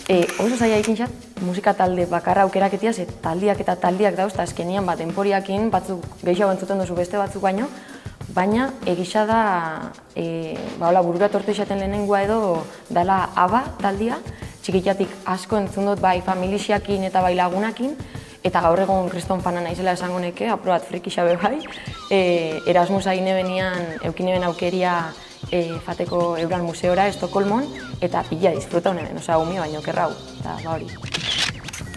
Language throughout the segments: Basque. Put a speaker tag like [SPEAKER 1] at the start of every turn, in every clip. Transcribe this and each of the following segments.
[SPEAKER 1] Oso zaila ikintzat, musika talde bakarra aukeraketia, ze taldiak eta taldiak dauz, eta azkenian bat enporiakin batzuk gehiago entzuten duzu beste batzuk baino, baina egisa da, burura tortu izaten lehenengoa edo dala ABBA taldia, txikitatik asko entzun dut bai familixiakin eta bai lagunakin, eta gaur egon kriston fana naizela esango neke, apur bat frikixabe bai, Erasmusa eukine aukeria fateko euran museora, Estokolmon, eta pila disfruta honen, umi baino kerrau, eta hori.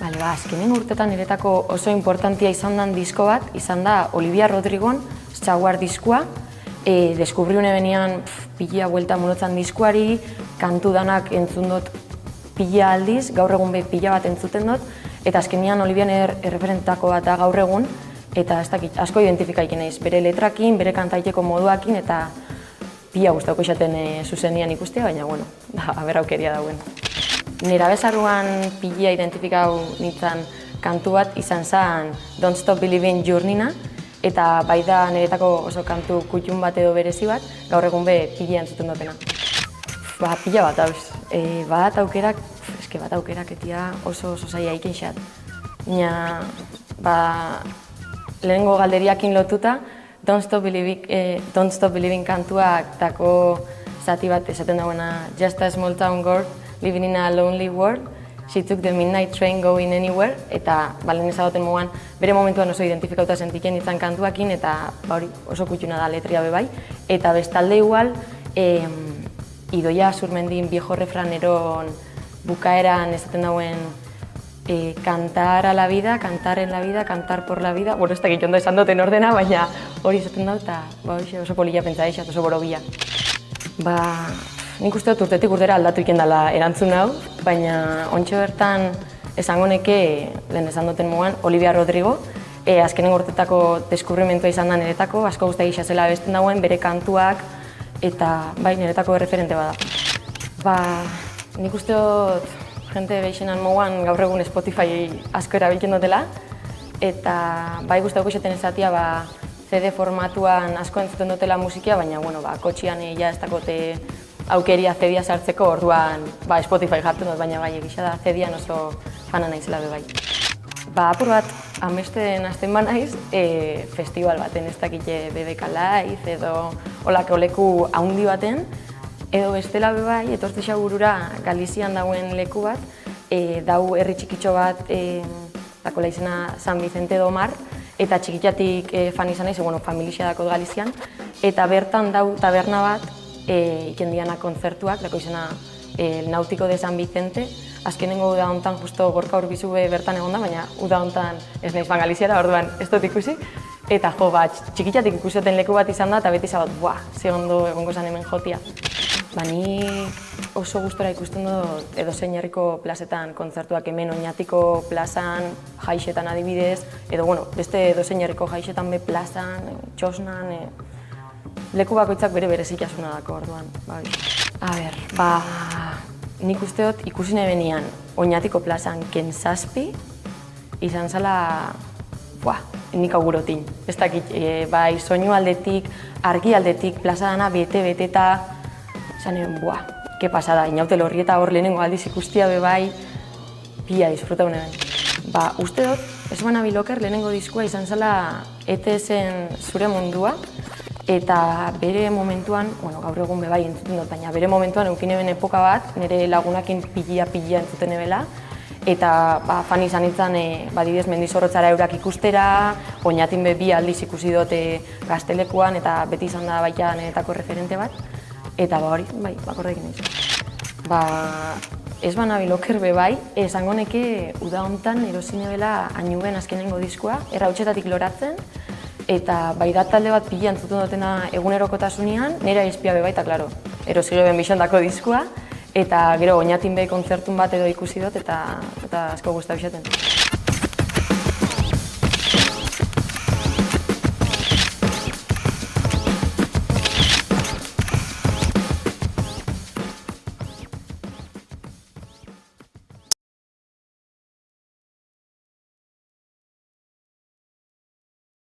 [SPEAKER 1] Azkenen urtetan niretako oso importantia izan den disko bat, izan da Olivia Rodrigon Jaguar diskoa, deskubriu nebenean pila buelta monotzan diskuari, kantu danak entzun dut pila aldiz, gaur egun be pila bat entzuten dut, eta azkenean Olivian erreferentako bat da gaur egun, eta ez dakit, asko identifikaiken naiz, bere letrakin, bere kantaiteko moduakin, eta pila guztauko esaten zuzenian ikustea, baina, aber aukeria dauen. Nera bezaruan pila identifikau nintzen kantu bat izan zen Don't Stop Believing Journeyna, eta bai da niretako oso kantu kutxun bat edo berezi bat, gaur egun be pila entzuten dutena. Pila bat hauz, bat aukerak etia oso zaila ikin xat. Lehenengo galderiakin lotuta, Don't Stop Believing kantuak dako zati bat esaten dagoena Just a small town girl living in a lonely world, she took the midnight train going anywhere, eta lehen ezagoten moguan bere momentuan oso identifikauta sentiken izan kantuakin, eta oso kutxuna da letria bebai. Eta bestalde igual, Idoia Zurmendin Viejo Refraneron bukaeran esaten dauen cantar a la vida, cantar en la vida, cantar por la vida. Ez da gitxondo esan duten ordena, baina hori esaten dut, eta oso polilla pentsa eixat, oso borobila. Nik uste dut urtetik urtera aldatu iken dela erantzun hau, baina ontsa bertan esango neke, lehen esan duten moan, Olivia Rodrigo, azkenen urtetako deskubrimentua izan da niretako, asko guztai izazela abesten dauen, bere kantuak, eta niretako referente bada. Nik uste dut jente behixenan moguan gaur egun Spotify asko erabiltzen dutela, eta guztauko izaten ezatia CD formatuan asko entzuten dutela musikia, baina kotxian ez dakote aukeria CD-a sartzeko, orduan Spotify jartzen dut, baina egisa da CD-an oso fana naizela bebai. Apur bat, amesten hasten banaiz, festival baten ez dakite BBK Live edo olako leku haundi baten, edo bestela bebai, etortzea burura Galizian dauen leku bat, dau herri txikitxo bat, dakola izena San Vicente do Mar, eta txikitzatik fan izan naiz, familia dakot Galizian, eta bertan dau taberna bat, ikendiana kontzertuak, dako izena El Náutico de San Vicente, azkenengo uda hontan justo Gorka Urbizu bertan egon da, baina uda hontan ez naiz Galiziara, orduan ez dut ikusi, eta txikitzatik ikusioten leku bat izan da, eta beti zabat, ze ondo egongo zan hemen jotia. Nik oso gustora ikusten dut edozein herriko plazetan kontzertuak, hemen Oñatiko plazan, Jaixetan adibidez, edo beste edozein herriko Jaixetan be plazan, Txosnan, leku bakoitzak bere berezitasuna dako orduan. Nik uste dut ikusi nebenian Oñatiko plazan Kenzazpi, izan zala, nik augurotin. Ez dakit, soinu aldetik, argi aldetik, plaza dana bete-beteta, zanen, ke pasada, inaute lorri eta hor lehenengo aldiz ikustia bebai, pila disfruta honen. Uste dut, Ez bana biloker lehenengo diskua izan zela ETS-en Zure Mundua, eta bere momentuan, gaur egun bebai entzuten dut, baina bere momentuan eukine ben epoka bat, nire lagunakin pila entzuten ebela, eta fan izan nintzen badidez Mendizorrotzara eurak ikustera, Oñatin be bi aldiz ikusi dute Gaztelekuan, eta beti izan da baita niretako referente bat, eta hori, bakorrekin nizu. Ez bana biloker bebai, esango neke uda hontan erosin ebela Añuben azkenengo diskoa, errautxetatik loratzen, eta bai da talde bat pila entzuten dutena egunerokotasunean, nire izpia bebai, eta klaro, erosile ben bisondako diskoa, eta gero Oñatin be kontzertun bat edo ikusi dut, eta asko guztau izaten.